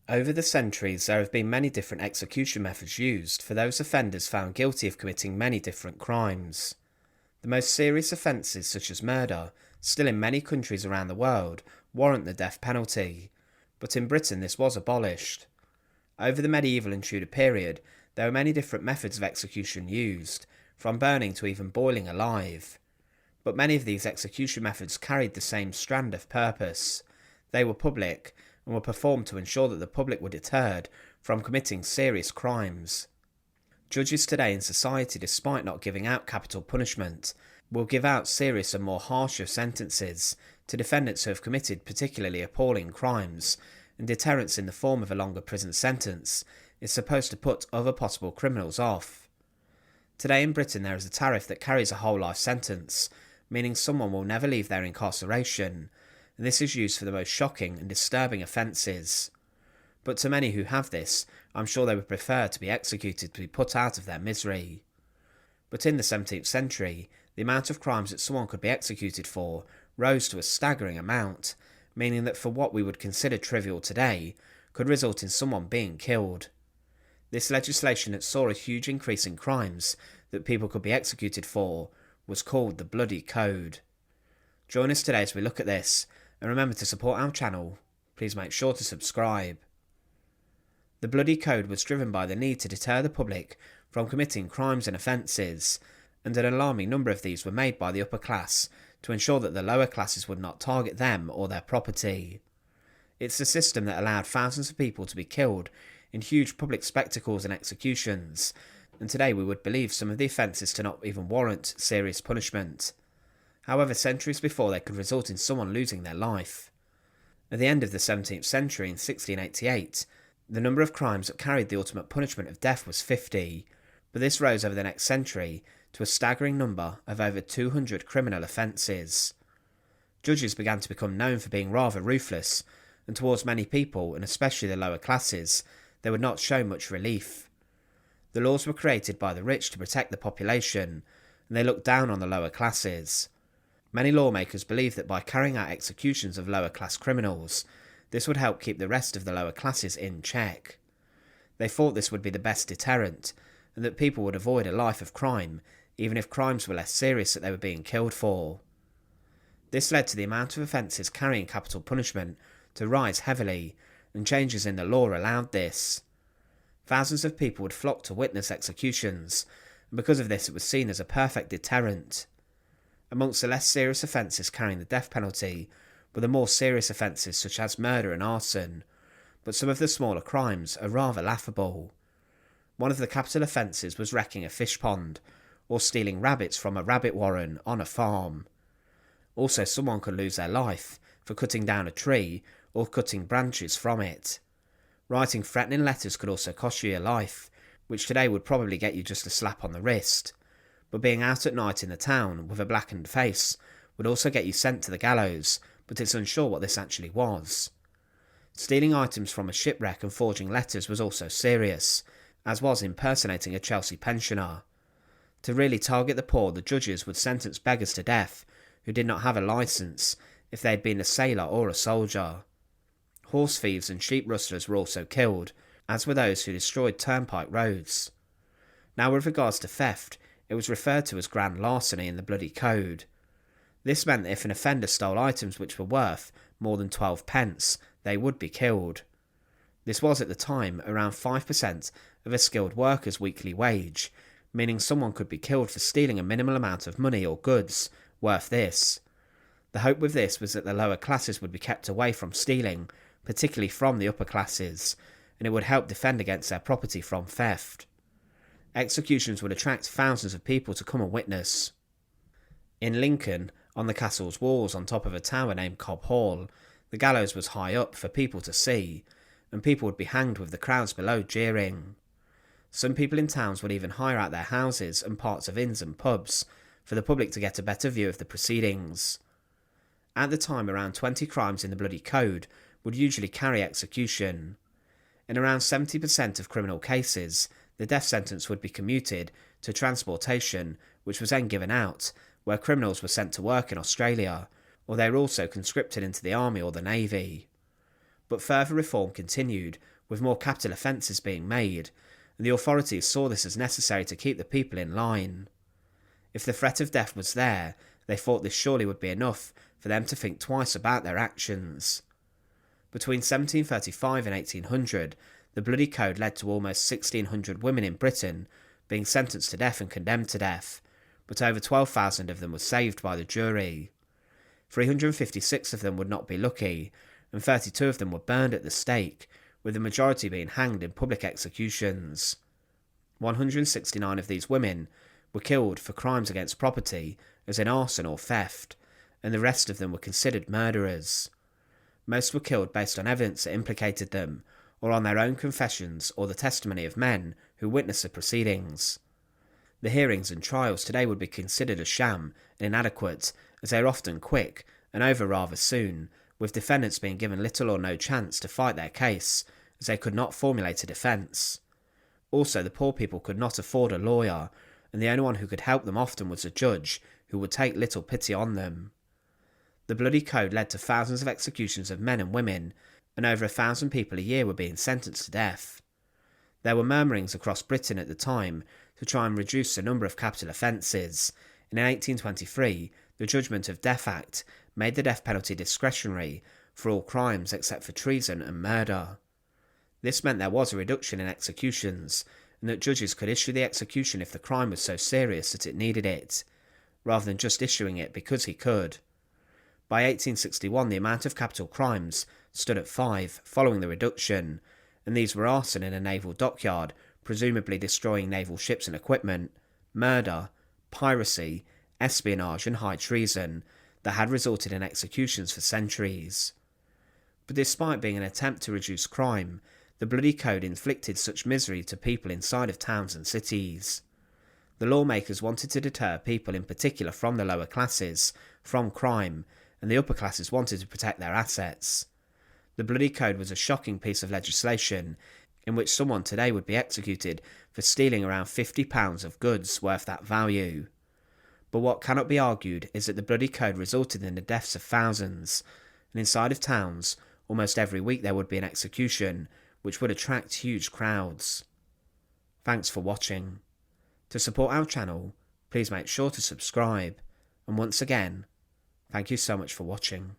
Over the centuries, there have been many different execution methods used for those offenders found guilty of committing many different crimes. The most serious offences, such as murder, still in many countries around the world, warrant the death penalty, but in Britain this was abolished. Over the medieval and Tudor period, there were many different methods of execution used, from burning to even boiling alive. But many of these execution methods carried the same strand of purpose. They were public, and were performed to ensure that the public were deterred from committing serious crimes. Judges today in society, despite not giving out capital punishment, will give out serious and more harsher sentences to defendants who have committed particularly appalling crimes, and deterrence in the form of a longer prison sentence is supposed to put other possible criminals off. Today in Britain there is a tariff that carries a whole life sentence, meaning someone will never leave their incarceration, and this is used for the most shocking and disturbing offences. But to many who have this, I'm sure they would prefer to be executed to be put out of their misery. But in the 17th century, the amount of crimes that someone could be executed for rose to a staggering amount, meaning that for what we would consider trivial today, could result in someone being killed. This legislation that saw a huge increase in crimes that people could be executed for was called the Bloody Code. Join us today as we look at this, and remember to support our channel. Please make sure to subscribe. The Bloody Code was driven by the need to deter the public from committing crimes and offences, and an alarming number of these were made by the upper class to ensure that the lower classes would not target them or their property. It's a system that allowed thousands of people to be killed in huge public spectacles and executions, and today we would believe some of the offences to not even warrant serious punishment. However, centuries before they could result in someone losing their life. At the end of the 17th century, in 1688, the number of crimes that carried the ultimate punishment of death was 50, but this rose over the next century to a staggering number of over 200 criminal offences. Judges began to become known for being rather ruthless, and towards many people, and especially the lower classes, they would not show much relief. The laws were created by the rich to protect the population, and they looked down on the lower classes. Many lawmakers believed that by carrying out executions of lower class criminals, this would help keep the rest of the lower classes in check. They thought this would be the best deterrent, and that people would avoid a life of crime, even if crimes were less serious that they were being killed for. This led to the amount of offences carrying capital punishment to rise heavily, and changes in the law allowed this. Thousands of people would flock to witness executions, and because of this it was seen as a perfect deterrent. Amongst the less serious offences carrying the death penalty were the more serious offences such as murder and arson, but some of the smaller crimes are rather laughable. One of the capital offences was wrecking a fish pond, or stealing rabbits from a rabbit warren on a farm. Also, someone could lose their life for cutting down a tree or cutting branches from it. Writing threatening letters could also cost you your life, which today would probably get you just a slap on the wrist. But being out at night in the town with a blackened face would also get you sent to the gallows, but it's unsure what this actually was. Stealing items from a shipwreck and forging letters was also serious, as was impersonating a Chelsea pensioner. To really target the poor, the judges would sentence beggars to death who did not have a licence if they had been a sailor or a soldier. Horse thieves and sheep rustlers were also killed, as were those who destroyed turnpike roads. Now with regards to theft, it was referred to as grand larceny in the Bloody Code. This meant that if an offender stole items which were worth more than 12 pence, they would be killed. This was at the time around 5% of a skilled worker's weekly wage, meaning someone could be killed for stealing a minimal amount of money or goods worth this. The hope with this was that the lower classes would be kept away from stealing, particularly from the upper classes, and it would help defend against their property from theft. Executions would attract thousands of people to come and witness. In Lincoln, on the castle's walls on top of a tower named Cobb Hall, the gallows was high up for people to see, and people would be hanged with the crowds below jeering. Some people in towns would even hire out their houses and parts of inns and pubs for the public to get a better view of the proceedings. At the time, around 20 crimes in the Bloody Code would usually carry execution. In around 70% of criminal cases, the death sentence would be commuted to transportation, which was then given out, where criminals were sent to work in Australia, or they were also conscripted into the army or the navy. But further reform continued, with more capital offences being made, and the authorities saw this as necessary to keep the people in line. If the threat of death was there, they thought this surely would be enough for them to think twice about their actions. Between 1735 and 1800, the Bloody Code led to almost 1,600 women in Britain being sentenced to death and condemned to death, but over 12,000 of them were saved by the jury. 356 of them would not be lucky, and 32 of them were burned at the stake, with the majority being hanged in public executions. 169 of these women were killed for crimes against property, as in arson or theft, and the rest of them were considered murderers. Most were killed based on evidence that implicated them, or on their own confessions or the testimony of men who witnessed the proceedings. The hearings and trials today would be considered a sham and inadequate, as they are often quick and over rather soon, with defendants being given little or no chance to fight their case, as they could not formulate a defence. Also, the poor people could not afford a lawyer, and the only one who could help them often was a judge, who would take little pity on them. The Bloody Code led to thousands of executions of men and women, and over 1,000 people a year were being sentenced to death. There were murmurings across Britain at the time to try and reduce the number of capital offences, and in 1823 the Judgment of Death Act made the death penalty discretionary for all crimes except for treason and murder. This meant there was a reduction in executions, and that judges could issue the execution if the crime was so serious that it needed it, rather than just issuing it because he could. By 1861 the amount of capital crimes stood at 5 following the reduction, and these were arson in a naval dockyard, presumably destroying naval ships and equipment, murder, piracy, espionage and high treason that had resulted in executions for centuries. But despite being an attempt to reduce crime, the Bloody Code inflicted such misery to people inside of towns and cities. The lawmakers wanted to deter people in particular from the lower classes from crime, and the upper classes wanted to protect their assets. The Bloody Code was a shocking piece of legislation in which someone today would be executed for stealing around £50 of goods worth that value. But what cannot be argued is that the Bloody Code resulted in the deaths of thousands, and inside of towns, almost every week there would be an execution, which would attract huge crowds. Thanks for watching. To support our channel, please make sure to subscribe, and once again, thank you so much for watching.